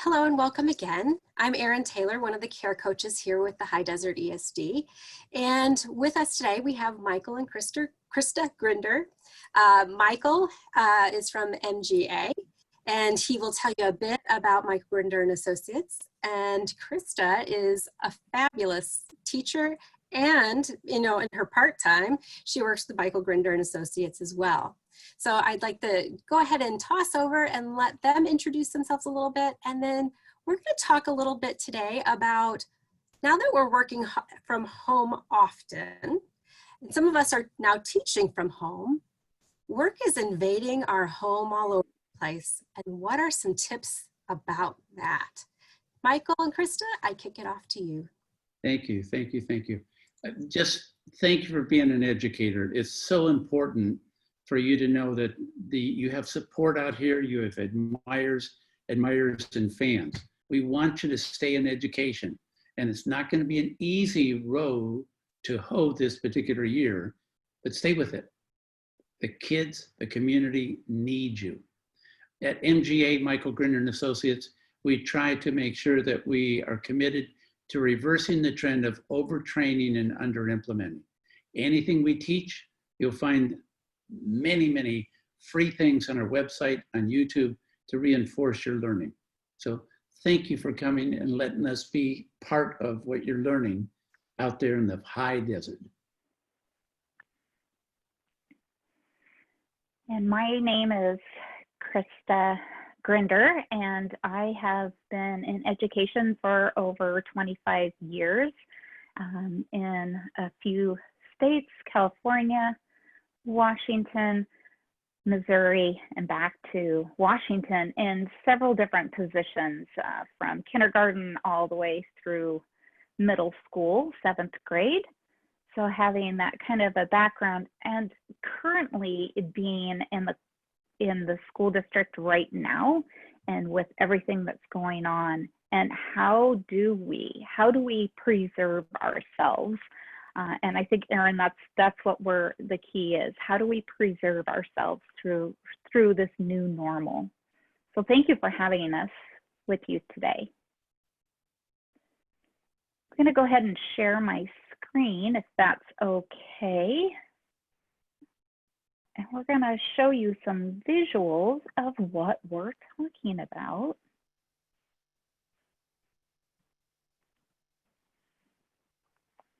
Hello and welcome again. I'm Erin Taylor, one of the care coaches here with the High Desert ESD. And with us today, we have Michael and Krista Grinder. Michael is from MGA, and he will tell you a bit about Michael Grinder and Associates. And Krista is a fabulous teacher, and in her part-time, she works with Michael Grinder and Associates as well. So I'd like to go ahead and toss over and let them introduce themselves a little bit. And then we're going to talk a little bit today about, now that we're working from home often, and some of us are now teaching from home, work is invading our home all over the place. And what are some tips about that? Michael and Krista, I kick it off to you. Thank you, thank you, thank you. Just thank you for being an educator. It's so important for you to know that you have support out here, you have admirers and fans. We want you to stay in education, and it's not going to be an easy road to hoe this particular year, but stay with it. The kids, the community need you. At MGA, Michael Grinder and Associates, we try to make sure that we are committed to reversing the trend of overtraining and under-implementing. Anything we teach, you'll find many free things on our website, on YouTube, to reinforce your learning. So thank you for coming and letting us be part of what you're learning out there in the high desert. And my name is Krista Grinder, and I have been in education for over 25 years in a few states: California, Washington, Missouri, and back to Washington in several different positions, from kindergarten all the way through middle school, 7th grade. So having that kind of a background, and currently being in the school district right now, and with everything that's going on, and how do we preserve ourselves? And I think, Erin, that's what the key is. How do we preserve ourselves through this new normal? So thank you for having us with you today. I'm going to go ahead and share my screen, if that's okay. And we're going to show you some visuals of what we're talking about.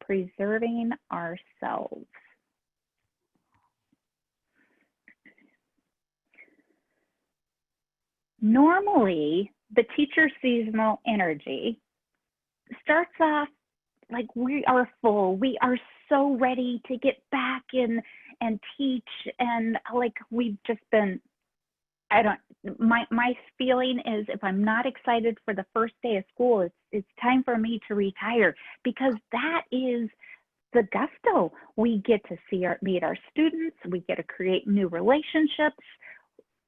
Preserving ourselves. Normally, the teacher seasonal energy starts off like we are full. We are so ready to get back in and teach, and like we've just been, my feeling is, if I'm not excited for the first day of school, it's time for me to retire, because that is the gusto. We get to meet our students, we get to create new relationships,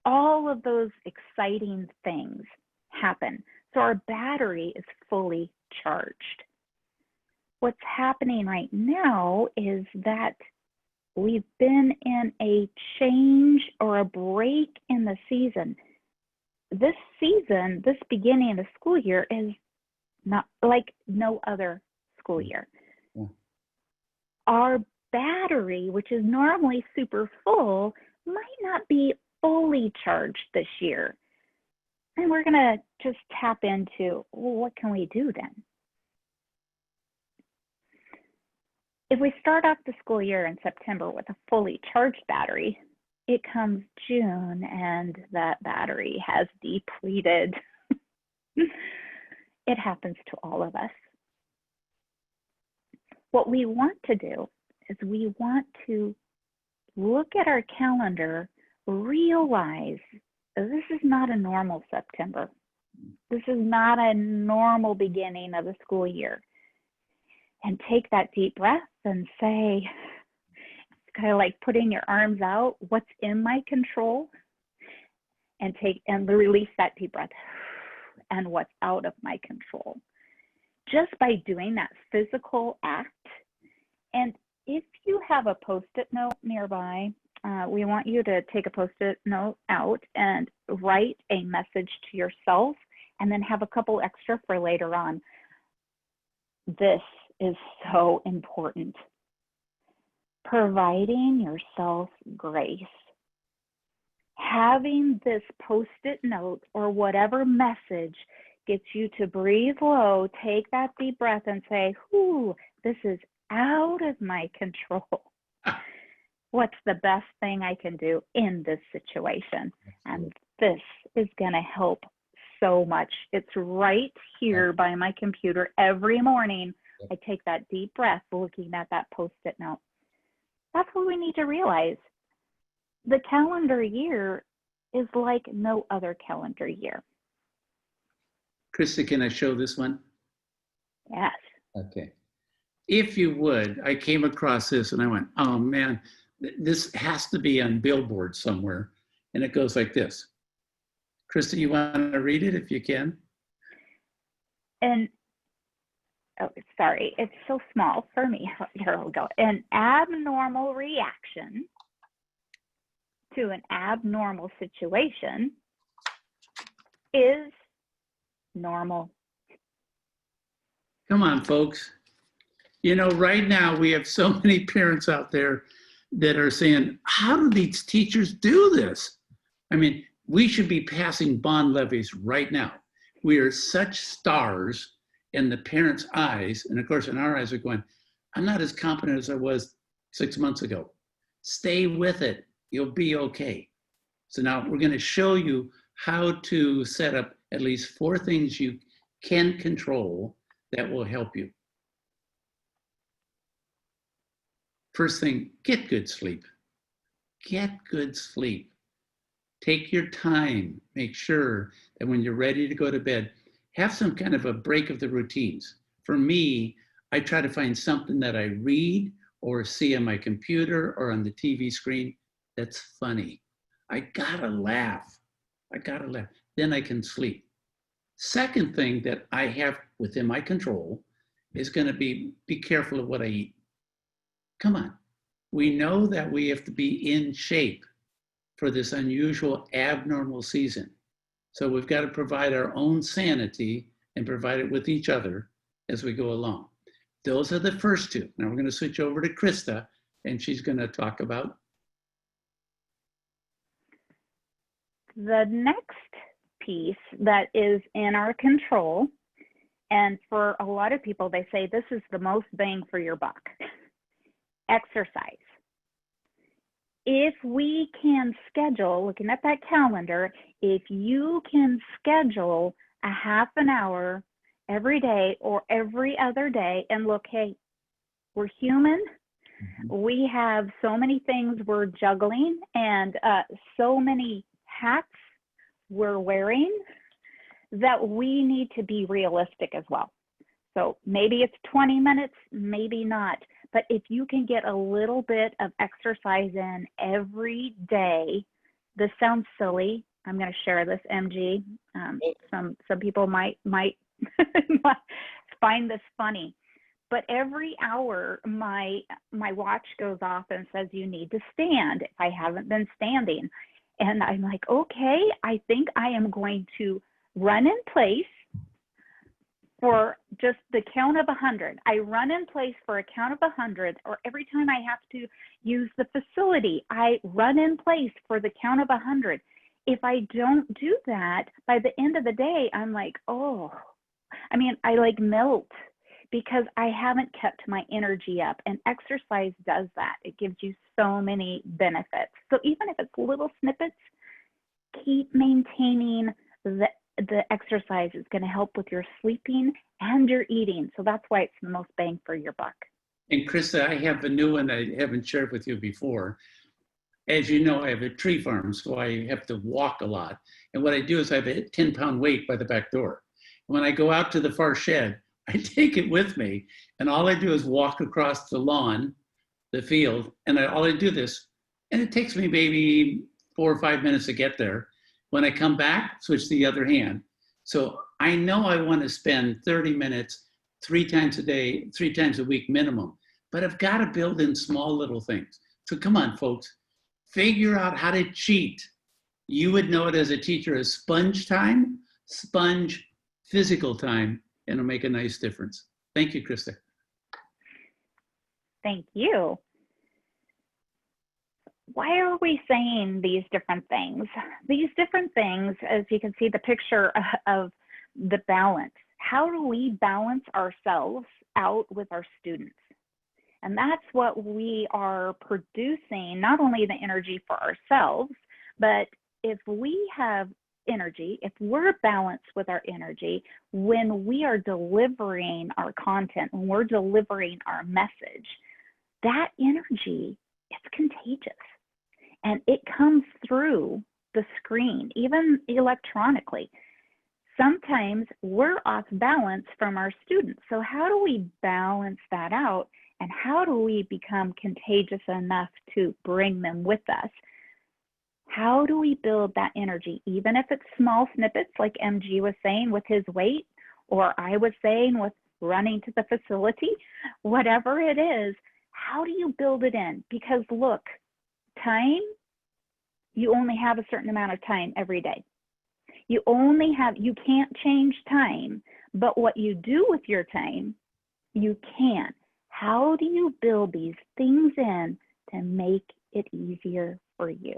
all of those exciting things happen. So our battery is fully charged. What's happening right now is that we've been in a change or a break in the season. This season, this beginning of the school year, is not like no other school year. Yeah. Our battery, which is normally super full, might not be fully charged this year. And we're gonna just tap into, well, what can we do then? If we start off the school year in September with a fully charged battery, it comes June and that battery has depleted. It happens to all of us. What we want to do is we want to look at our calendar, realize this is not a normal September. This is not a normal beginning of the school year. And take that deep breath and say, it's kind of like putting your arms out, what's in my control? And release that deep breath, and what's out of my control. Just by doing that physical act. And if you have a Post-it note nearby, we want you to take a Post-it note out and write a message to yourself and then have a couple extra for later on. This is so important. Providing yourself grace. Having this post-it note or whatever message gets you to breathe low, take that deep breath and say, "Whew, this is out of my control. What's the best thing I can do in this situation?" And this is going to help so much. It's right here by my computer every morning. I take that deep breath looking at that post-it note. That's what we need to realize. The calendar year is like no other calendar year. Krista, can I show this one? Yes. Okay. If you would, I came across this and I went, oh man, this has to be on billboard somewhere. And it goes like this. Krista, you want to read it if you can? And, oh, sorry, it's so small for me. Here we go. An abnormal reaction to an abnormal situation is normal. Come on, folks. You know, right now we have so many parents out there that are saying, how do these teachers do this? I mean, we should be passing bond levies right now. We are such stars in the parents' eyes. And of course, in our eyes, we're going, I'm not as competent as I was 6 months ago. Stay with it. You'll be okay. So now we're going to show you how to set up at least 4 things you can control that will help you. First thing, get good sleep. Get good sleep. Take your time. Make sure that when you're ready to go to bed, have some kind of a break of the routines. For me, I try to find something that I read or see on my computer or on the TV screen that's funny. I gotta laugh. I gotta laugh. Then I can sleep. Second thing that I have within my control is gonna be careful of what I eat. Come on. We know that we have to be in shape for this unusual abnormal season. So we've got to provide our own sanity and provide it with each other as we go along. Those are the first 2. Now we're going to switch over to Krista, and she's going to talk about the next piece that is in our control. And for a lot of people, they say this is the most bang for your buck. Exercise. If we can schedule, looking at that calendar, if you can schedule a half an hour every day or every other day, and look, hey, we're human. We have so many things we're juggling and so many hats we're wearing that we need to be realistic as well. So maybe it's 20 minutes, maybe not. But if you can get a little bit of exercise in every day, this sounds silly. I'm going to share this, MG. Some people might find this funny. But every hour, my watch goes off and says, you need to stand if I haven't been standing. And I'm like, okay, I think I am going to run in place for just the count of 100. I run in place for a count of 100, or every time I have to use the facility, I run in place for the count of 100. If I don't do that, by the end of the day, I'm like, oh, I mean, I like melt because I haven't kept my energy up. And exercise does that. It gives you so many benefits. So even if it's little snippets, keep maintaining the exercise. Is going to help with your sleeping and your eating. So that's why it's the most bang for your buck. And Krista, I have a new one I haven't shared with you before. As you know, I have a tree farm, so I have to walk a lot. And what I do is I have a 10-pound weight by the back door. When I go out to the far shed, I take it with me, and all I do is walk across the lawn, the field, and all I do this, and it takes me maybe 4 or 5 minutes to get there. When I come back, switch the other hand. So I know I want to spend 30 minutes 3 times a day, 3 times a week minimum, but I've got to build in small little things. So come on, folks, figure out how to cheat. You would know it as a teacher as sponge time, sponge physical time, and it'll make a nice difference. Thank you, Krista. Thank you. Why are we saying these different things? These different things, as you can see the picture of the balance. How do we balance ourselves out with our students? And that's what we are producing, not only the energy for ourselves, but if we have energy, if we're balanced with our energy, when we are delivering our content, when we're delivering our message, that energy, it's contagious. And it comes through the screen, even electronically. Sometimes we're off balance from our students. So how do we balance that out? And how do we become contagious enough to bring them with us? How do we build that energy, even if it's small snippets like MG was saying with his weight, or I was saying with running to the facility, whatever it is, how do you build it in? Because look, time, you only have a certain amount of time every day. You can't change time, but what you do with your time, you can. How do you build these things in to make it easier for you?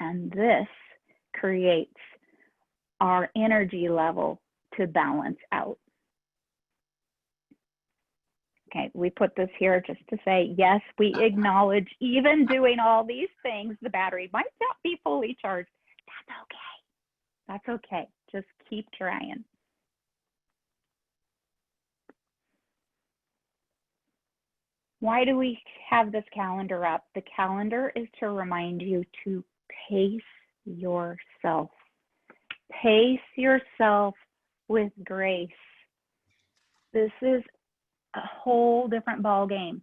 And this creates our energy level to balance out. Okay, we put this here just to say, yes, we acknowledge even doing all these things, the battery might not be fully charged. That's okay. That's okay. Just keep trying. Why do we have this calendar up? The calendar is to remind you to pace yourself. Pace yourself with grace. This is a whole different ball game.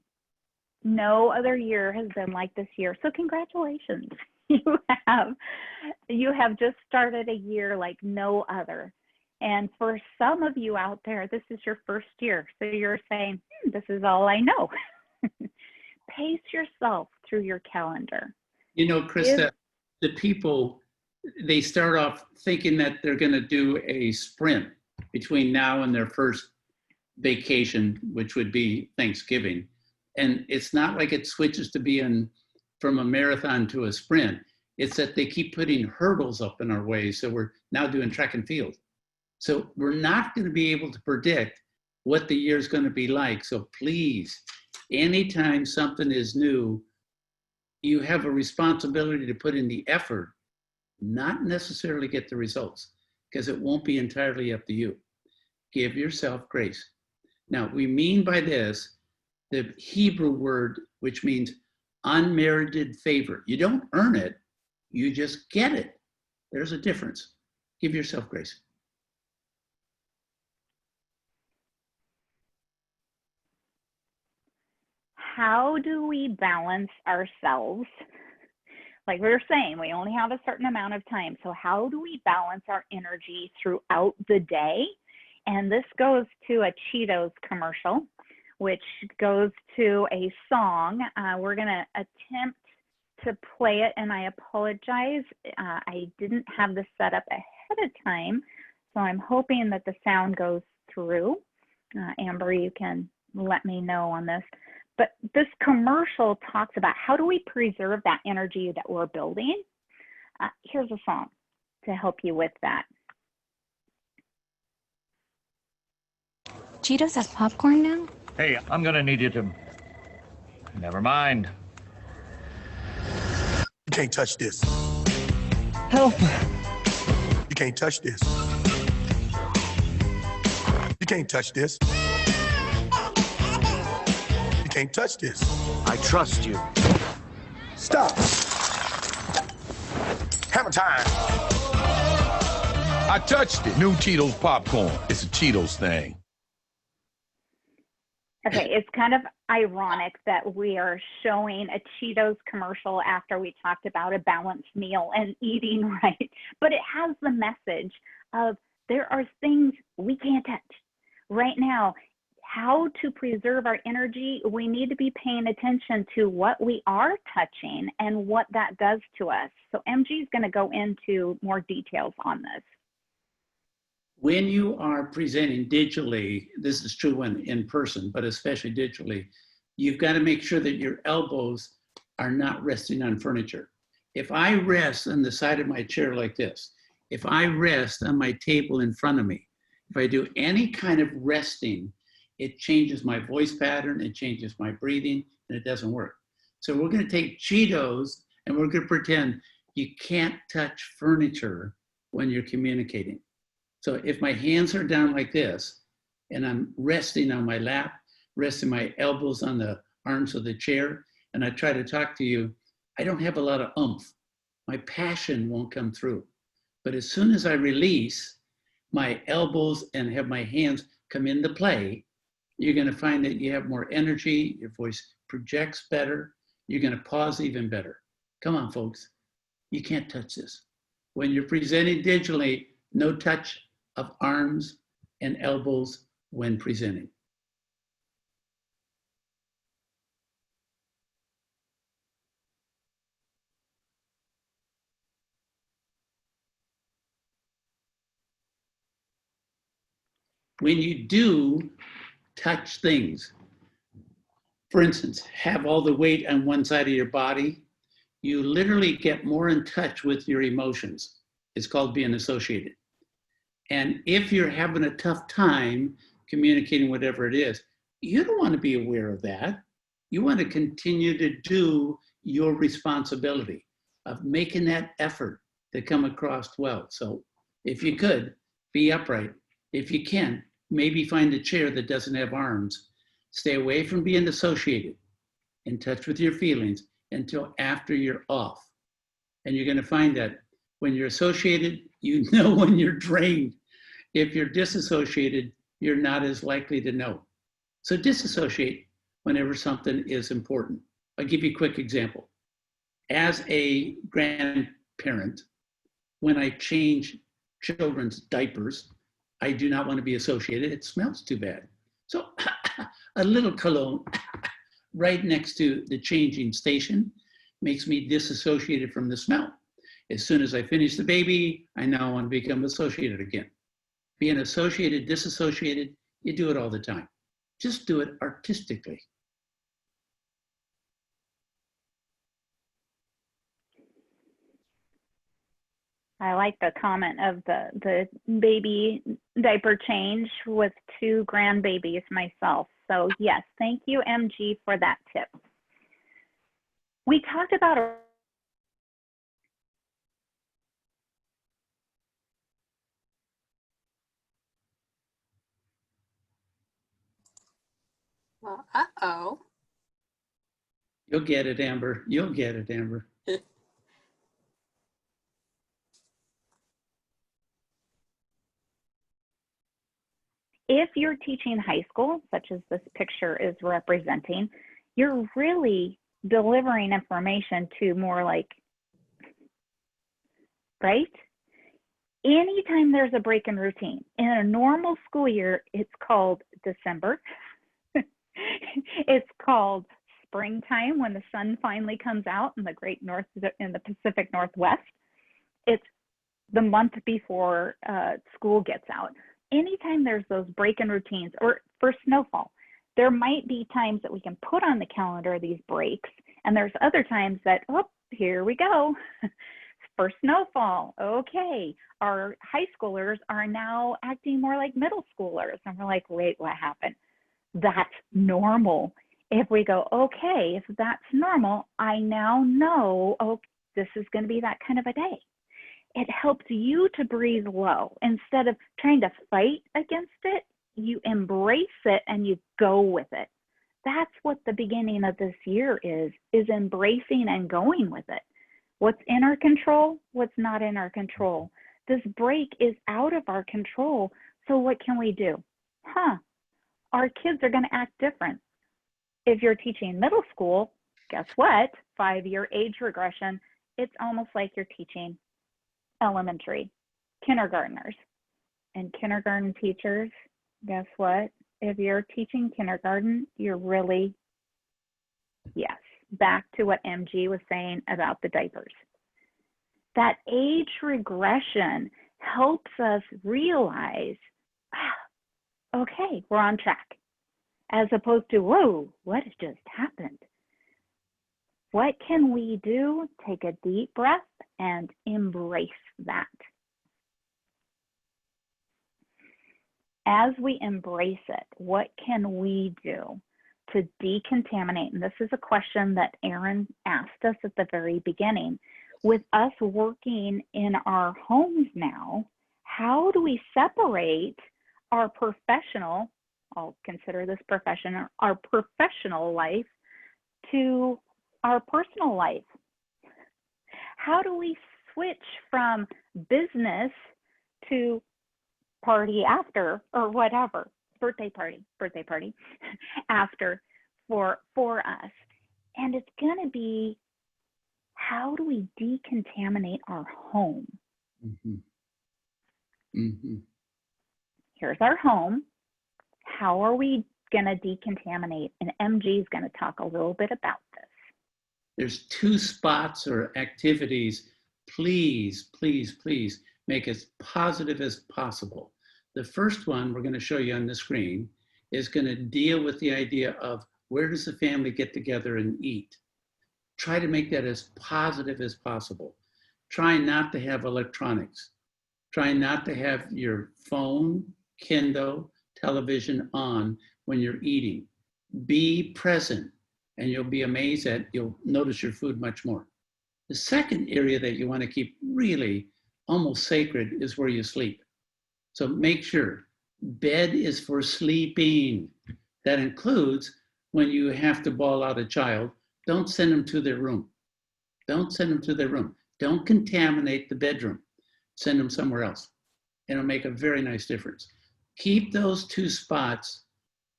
No other year has been like this year. So congratulations. You have just started a year like no other. And for some of you out there, this is your first year. So you're saying, this is all I know. Pace yourself through your calendar. You know, Krista, the people, they start off thinking that they're going to do a sprint between now and their first vacation, which would be Thanksgiving. And it's not like it switches to being from a marathon to a sprint. It's that they keep putting hurdles up in our way. So we're now doing track and field. So we're not going to be able to predict what the year is going to be like. So please, anytime something is new, you have a responsibility to put in the effort, not necessarily get the results, because it won't be entirely up to you. Give yourself grace. Now, we mean by this the Hebrew word, which means unmerited favor. You don't earn it, you just get it. There's a difference. Give yourself grace. How do we balance ourselves? Like we were saying, we only have a certain amount of time. So how do we balance our energy throughout the day? And this goes to a Cheetos commercial, which goes to a song. We're going to attempt to play it, and I apologize. I didn't have this set up ahead of time, so I'm hoping that the sound goes through. Amber, you can let me know on this. But this commercial talks about how do we preserve that energy that we're building. Here's a song to help you with that. Cheetos has popcorn now? Hey, I'm gonna need you to... Never mind. You can't touch this. Help! You can't touch this. You can't touch this. You can't touch this. I trust you. Stop. Hammer time. I touched it. New Cheetos popcorn. It's a Cheetos thing. Okay, it's kind of ironic that we are showing a Cheetos commercial after we talked about a balanced meal and eating right, but it has the message of there are things we can't touch. Right now, how to preserve our energy, we need to be paying attention to what we are touching and what that does to us. So MG is going to go into more details on this. When you are presenting digitally, this is true when in person, but especially digitally, you've got to make sure that your elbows are not resting on furniture. If I rest on the side of my chair like this, if I rest on my table in front of me, if I do any kind of resting, it changes my voice pattern, it changes my breathing, and it doesn't work. So we're going to take Cheetos and we're going to pretend you can't touch furniture when you're communicating. So if my hands are down like this and I'm resting on my lap, resting my elbows on the arms of the chair, and I try to talk to you, I don't have a lot of oomph. My passion won't come through. But as soon as I release my elbows and have my hands come into play, you're going to find that you have more energy, your voice projects better, you're going to pause even better. Come on, folks. You can't touch this. When you're presenting digitally, no touch of arms and elbows when presenting. When you do touch things, for instance, have all the weight on one side of your body, you literally get more in touch with your emotions. It's called being associated. And if you're having a tough time communicating whatever it is, you don't want to be aware of that. You want to continue to do your responsibility of making that effort to come across well. So if you could, be upright. If you can, maybe find a chair that doesn't have arms. Stay away from being associated. In touch with your feelings until after you're off. And you're going to find that when you're associated, you know when you're drained. If you're disassociated, you're not as likely to know. So disassociate whenever something is important. I'll give you a quick example. As a grandparent, when I change children's diapers, I do not want to be associated. It smells too bad. So a little cologne right next to the changing station makes me disassociated from the smell. As soon as I finish the baby, I now want to become associated again. Being associated, disassociated, you do it all the time. Just do it artistically. I like the comment of the baby diaper change with 2 grandbabies myself. So yes, thank you, MG, for that tip. We talked about Well, uh-oh. You'll get it, Amber. You'll get it, Amber. if you're teaching high school, such as this picture is representing, you're really delivering information to more like, right? Anytime there's a break in routine, in a normal school year, it's called December. It's called springtime when the sun finally comes out in the great north, in the Pacific Northwest. It's the month before school gets out. Anytime there's those break-in routines, or for snowfall, there might be times that we can put on the calendar these breaks, and there's other times that, oh, here we go. For snowfall, okay, our high schoolers are now acting more like middle schoolers. And we're like, wait, what happened? That's normal. If we go, okay, if that's normal, I now know, oh, this is going to be that kind of a day. It helps you to breathe low. Instead of trying to fight against it, you embrace it and you go with it. That's what the beginning of this year is embracing and going with it. What's in our control, what's not in our control. This break is out of our control. So what can we do? Our kids are going to act different. If you're teaching middle school, guess what? 5-year age regression, it's almost like you're teaching elementary, kindergartners. And kindergarten teachers, guess what? If you're teaching kindergarten, you're really, yes, back to what MG was saying about the diapers. That age regression helps us realize, okay, we're on track, as opposed to, whoa, what has just happened? What can we do? Take a deep breath and embrace that. As we embrace it, what can we do to decontaminate? And this is a question that Aaron asked us at the very beginning. With us working in our homes now, how do we separate our professional, I'll consider this profession, our professional life to our personal life? How do we switch from business to party after, or whatever, birthday party after for us? And it's going to be, how do we decontaminate our home? Mm-hmm. Mm-hmm. Here's our home. How are we going to decontaminate? And MG is going to talk a little bit about this. There's 2 spots or activities. Please, please, please make as positive as possible. The first one we're going to show you on the screen is going to deal with the idea of, where does the family get together and eat? Try to make that as positive as possible. Try not to have electronics. Try not to have your phone, Kindle, television on when you're eating. Be present, and you'll be amazed that you'll notice your food much more. The second area that you want to keep really almost sacred is where you sleep. So make sure bed is for sleeping. That includes when you have to bawl out a child, don't send them to their room. Don't send them to their room. Don't contaminate the bedroom. Send them somewhere else. It'll make a very nice difference. Keep those 2 spots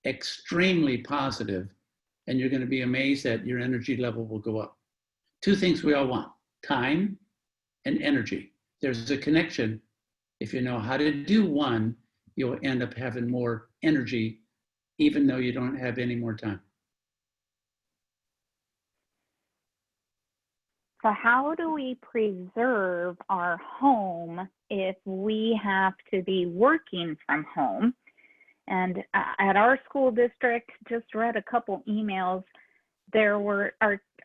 extremely positive, and you're going to be amazed that your energy level will go up. 2 things we all want: time and energy. There's a connection. If you know how to do one, you'll end up having more energy, even though you don't have any more time. So how do we preserve our home if we have to be working from home? And at our school district, just read a couple emails. There were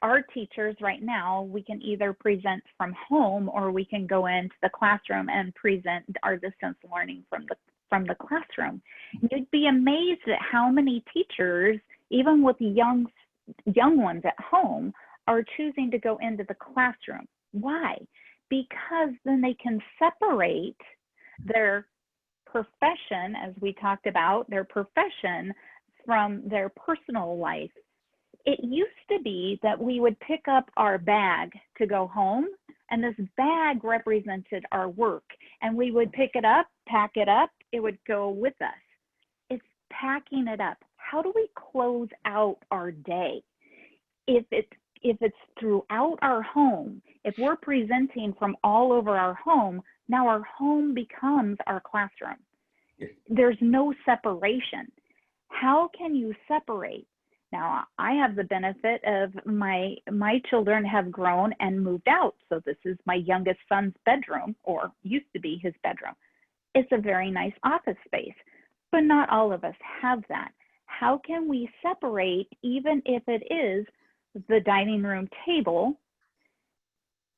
our teachers right now, we can either present from home or we can go into the classroom and present our distance learning from the classroom. You'd be amazed at how many teachers, even with young ones at home, are choosing to go into the classroom. Why? Because then they can separate their profession, as we talked about, their profession from their personal life. It used to be that we would pick up our bag to go home, and this bag represented our work, and we would pick it up, pack it up, it would go with us. It's packing it up. How do we close out our day? If it's throughout our home, if we're presenting from all over our home, now our home becomes our classroom. There's no separation. How can you separate? Now, I have the benefit of my children have grown and moved out. So this is my youngest son's bedroom, or used to be his bedroom. It's a very nice office space, but not all of us have that. How can we separate, even if it is the dining room table?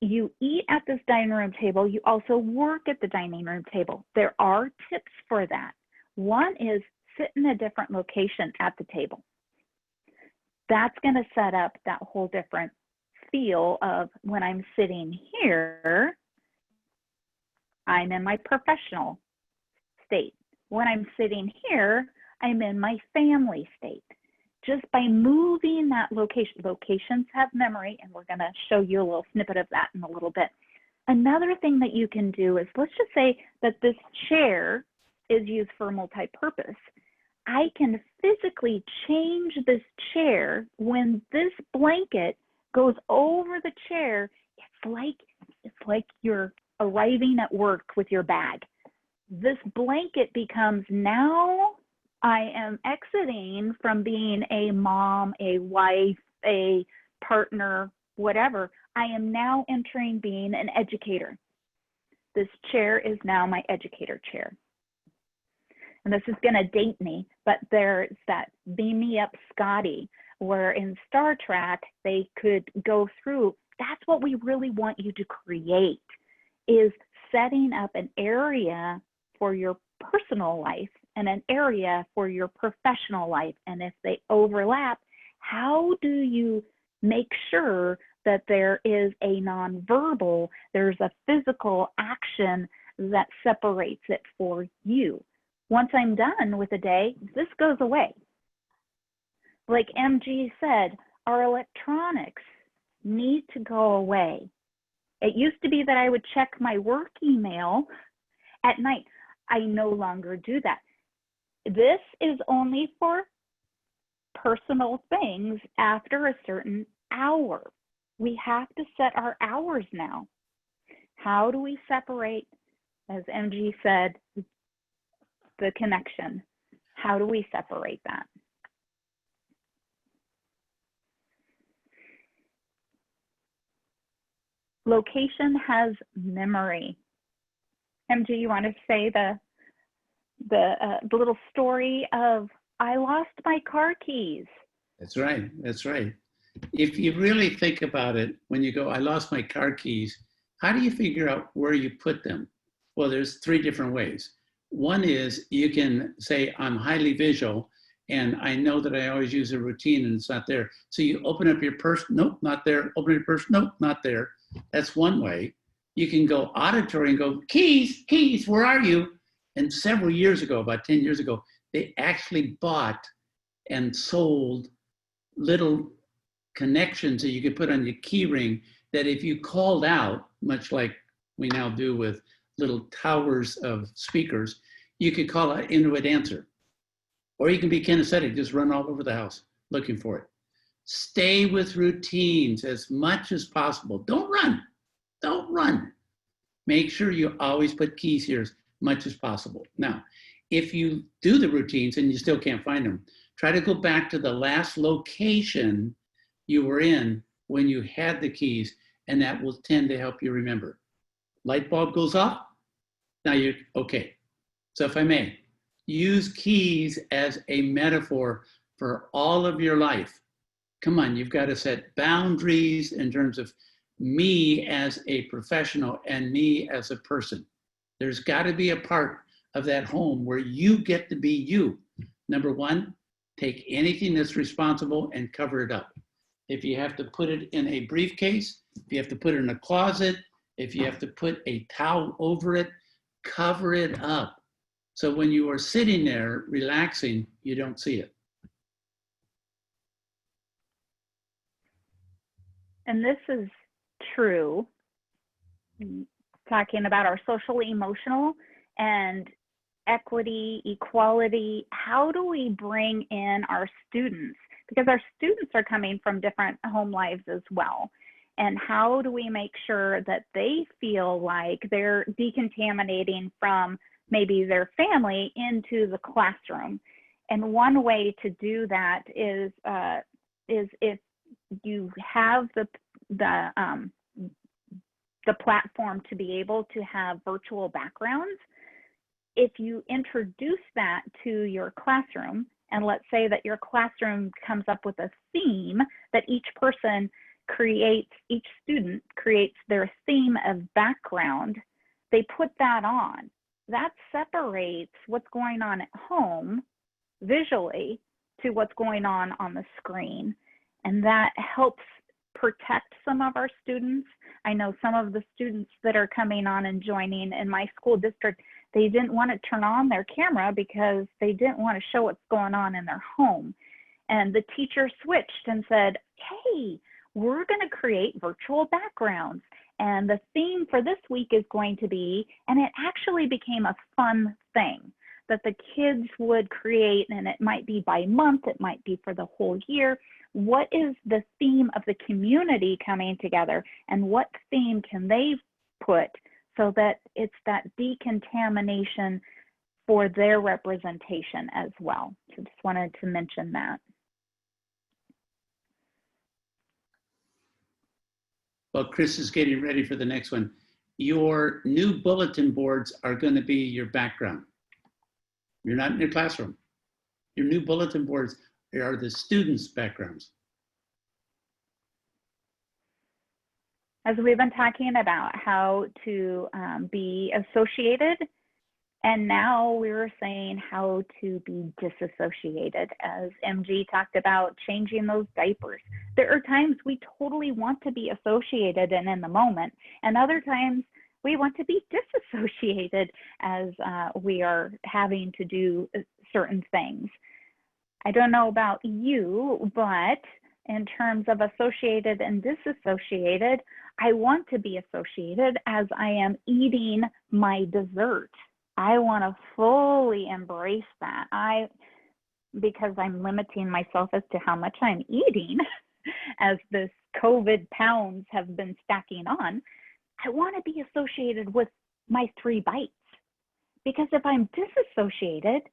You eat at this dining room table, you also work at the dining room table. There are tips for that. One is sit in a different location at the table. That's going to set up that whole different feel of, when I'm sitting here, I'm in my professional state. When I'm sitting here, I'm in my family state. Just by moving that location, locations have memory, and we're going to show you a little snippet of that in a little bit. Another thing that you can do is, let's just say that this chair is used for multi-purpose. I can physically change this chair. When this blanket goes over the chair, it's like you're arriving at work with your bag. This blanket becomes, now I am exiting from being a mom, a wife, a partner, whatever. I am now entering being an educator. This chair is now my educator chair. And this is going to date me, but there's that Beam Me Up Scotty, where in Star Trek, they could go through. That's what we really want you to create, is setting up an area for your personal life and an area for your professional life. And if they overlap, how do you make sure that there is a nonverbal, there's a physical action that separates it for you? Once I'm done with a day, this goes away. Like MG said, our electronics need to go away. It used to be that I would check my work email at night. I no longer do that. This is only for personal things after a certain hour. We have to set our hours now. How do we separate, as MG said, the connection? How do we separate that? Location has memory. MG, you want to say the little story of I lost my car keys? That's right. That's right. If you really think about it, when you go, I lost my car keys, how do you figure out where you put them? Well, there's three different ways. One is you can say, I'm highly visual, and I know that I always use a routine and it's not there. So you open up your purse, nope, not there. Open your purse, nope, not there. That's one way. You can go auditory and go, keys, keys, where are you? And several years ago, about 10 years ago, they actually bought and sold little connections that you could put on your key ring that if you called out, much like we now do with little towers of speakers, you could call out and it would answer. Or you can be kinesthetic, just run all over the house looking for it. Stay with routines as much as possible. Don't run. Don't run. Make sure you always put keys here as much as possible. Now, if you do the routines and you still can't find them, try to go back to the last location you were in when you had the keys, and that will tend to help you remember. Light bulb goes off, now you're okay. So if I may, use keys as a metaphor for all of your life. Come on, you've got to set boundaries in terms of me as a professional and me as a person. There's got to be a part of that home where you get to be you. Number one, take anything that's responsible and cover it up. If you have to put it in a briefcase, if you have to put it in a closet, if you have to put a towel over it, cover it up. So when you are sitting there relaxing, you don't see it. And this is true, talking about our social, emotional, and equity, equality. How do we bring in our students? Because our students are coming from different home lives as well. And how do we make sure that they feel like they're decontaminating from maybe their family into the classroom? And one way to do that is if you have the platform to be able to have virtual backgrounds, if you introduce that to your classroom, and let's say that your classroom comes up with a theme that each student creates their theme of background, they put that on. That separates what's going on at home visually to what's going on the screen. And that helps protect some of our students. I know some of the students that are coming on and joining in my school district, they didn't want to turn on their camera because they didn't want to show what's going on in their home. And the teacher switched and said, hey, we're going to create virtual backgrounds. And the theme for this week is going to be, and it actually became a fun thing that the kids would create, and it might be by month, it might be for the whole year. What is the theme of the community coming together, and what theme can they put so that it's that decontamination for their representation as well? So just wanted to mention that. Well, Chris is getting ready for the next one. your new bulletin boards are going to be your background. You're not in your classroom. Your new bulletin boards are the students' backgrounds. As we've been talking about how to be associated, and now we were saying how to be disassociated, as MG talked about changing those diapers. There are times we totally want to be associated and in the moment, and other times we want to be disassociated as we are having to do certain things. I don't know about you, but in terms of associated and disassociated, I want to be associated as I am eating my dessert. I want to fully embrace that. Because I'm limiting myself as to how much I'm eating as this COVID pounds have been stacking on, I want to be associated with my 3 bites. Because if I'm disassociated,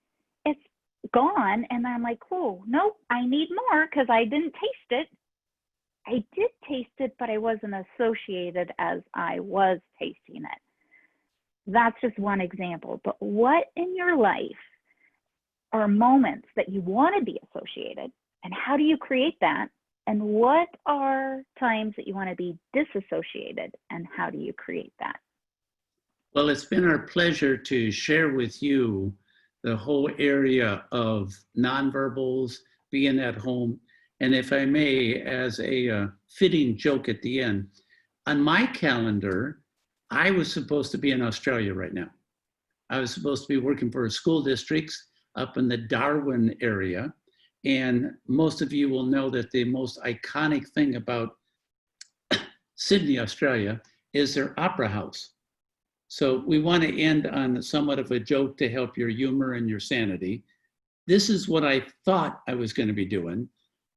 it's gone and I'm like, oh, nope, I need more because I didn't taste it. I did taste it, but I wasn't associated as I was tasting it. That's just one example. But what in your life are moments that you want to be associated, and how do you create that? And what are times that you want to be disassociated, and how do you create that? Well, it's been our pleasure to share with you the whole area of nonverbals, being at home. And if I may, as a fitting joke at the end, on my calendar, I was supposed to be in Australia right now. I was supposed to be working for school districts up in the Darwin area. And most of you will know that the most iconic thing about Sydney, Australia, is their opera house. So we want to end on somewhat of a joke to help your humor and your sanity. This is what I thought I was going to be doing.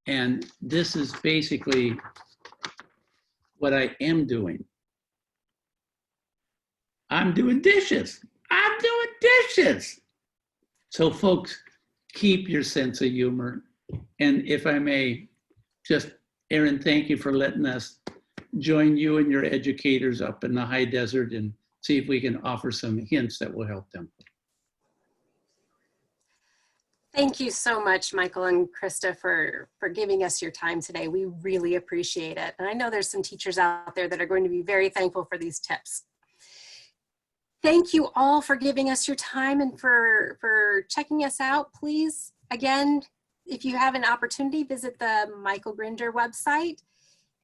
And this is basically what I am doing. I'm doing dishes. I'm doing dishes. So folks, keep your sense of humor. And if I may, just, Aaron, thank you for letting us join you and your educators up in the high desert and see if we can offer some hints that will help them. Thank you so much, Michael and Krista, for giving us your time today. We really appreciate it. And I know there's some teachers out there that are going to be very thankful for these tips. Thank you all for giving us your time and for checking us out. Please, again, if you have an opportunity, visit the Michael Grinder website.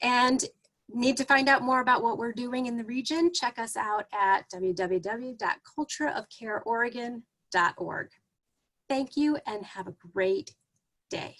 And need to find out more about what we're doing in the region, check us out at www.cultureofcareoregon.org. Thank you and have a great day.